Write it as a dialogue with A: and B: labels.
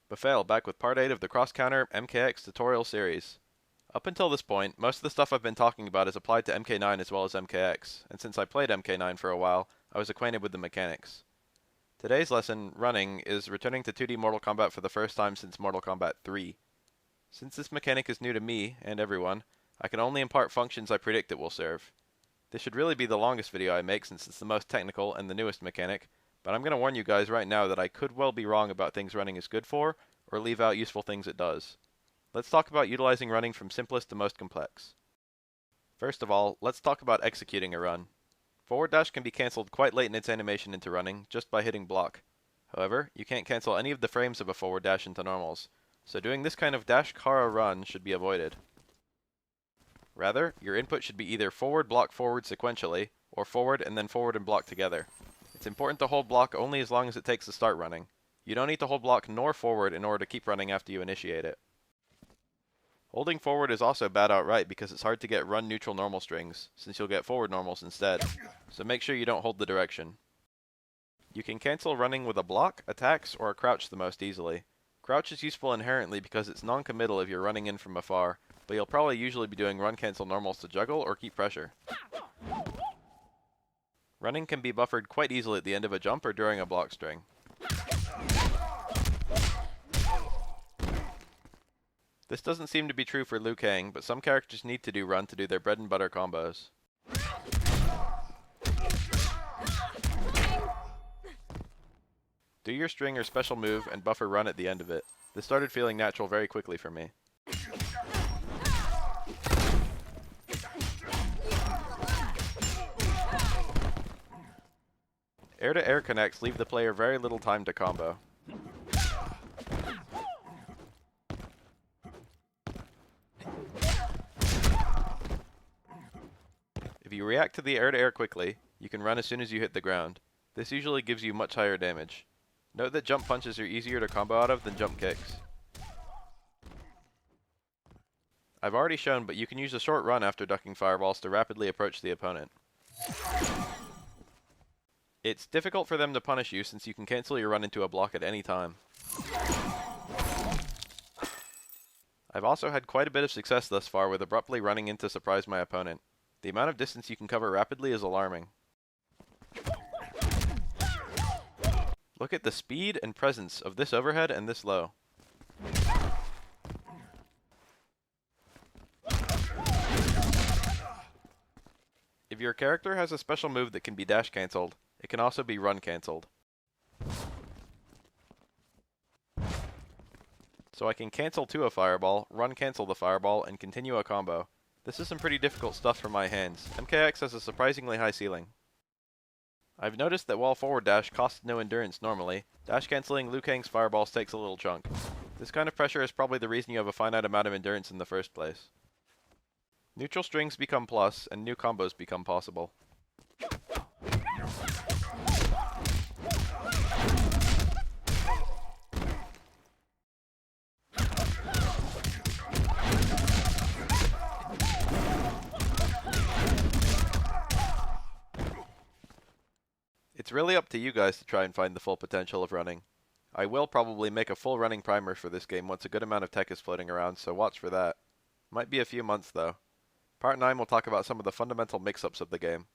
A: Bafael back with part 8 of the cross-counter MKX tutorial series. Up until this point, most of the stuff I've been talking about is applied to MK9 as well as MKX, and since I played MK9 for a while, I was acquainted with the mechanics. Today's lesson, running, is returning to 2D Mortal Kombat for the first time since Mortal Kombat 3. Since this mechanic is new to me, and everyone, I can only impart functions I predict it will serve. This should really be the longest video I make since it's the most technical and the newest mechanic, but I'm going to warn you guys right now that I could well be wrong about things running is good for, or leave out useful things it does. Let's talk about utilizing running from simplest to most complex. First of all, let's talk about executing a run. Forward dash can be cancelled quite late in its animation into running, just by hitting block. However, you can't cancel any of the frames of a forward dash into normals, so doing this kind of dash kara run should be avoided. Rather, your input should be either forward block forward sequentially, or forward and then forward and block together. It's important to hold block only as long as it takes to start running. You don't need to hold block nor forward in order to keep running after you initiate it. Holding forward is also bad outright because it's hard to get run neutral normal strings, since you'll get forward normals instead, so make sure you don't hold the direction. You can cancel running with a block, attacks, or a crouch the most easily. Crouch is useful inherently because it's non-committal if you're running in from afar, but you'll probably usually be doing run cancel normals to juggle or keep pressure. Running can be buffered quite easily at the end of a jump or during a block string. This doesn't seem to be true for Liu Kang, but some characters need to do run to do their bread and butter combos. Do your string or special move and buffer run at the end of it. This started feeling natural very quickly for me. Air-to-air connects leave the player very little time to combo. If you react to the air-to-air quickly, you can run as soon as you hit the ground. This usually gives you much higher damage. Note that jump punches are easier to combo out of than jump kicks. I've already shown, but you can use a short run after ducking fireballs to rapidly approach the opponent. It's difficult for them to punish you since you can cancel your run into a block at any time. I've also had quite a bit of success thus far with abruptly running in to surprise my opponent. The amount of distance you can cover rapidly is alarming. Look at the speed and presence of this overhead and this low. If your character has a special move that can be dash cancelled, it can also be run cancelled. So I can cancel to a fireball, run cancel the fireball, and continue a combo. This is some pretty difficult stuff for my hands. MKX has a surprisingly high ceiling. I've noticed that while forward dash costs no endurance normally, dash cancelling Liu Kang's fireballs takes a little chunk. This kind of pressure is probably the reason you have a finite amount of endurance in the first place. Neutral strings become plus, and new combos become possible. It's really up to you guys to try and find the full potential of running. I will probably make a full running primer for this game once a good amount of tech is floating around, so watch for that. Might be a few months though. Part 9 will talk about some of the fundamental mix-ups of the game.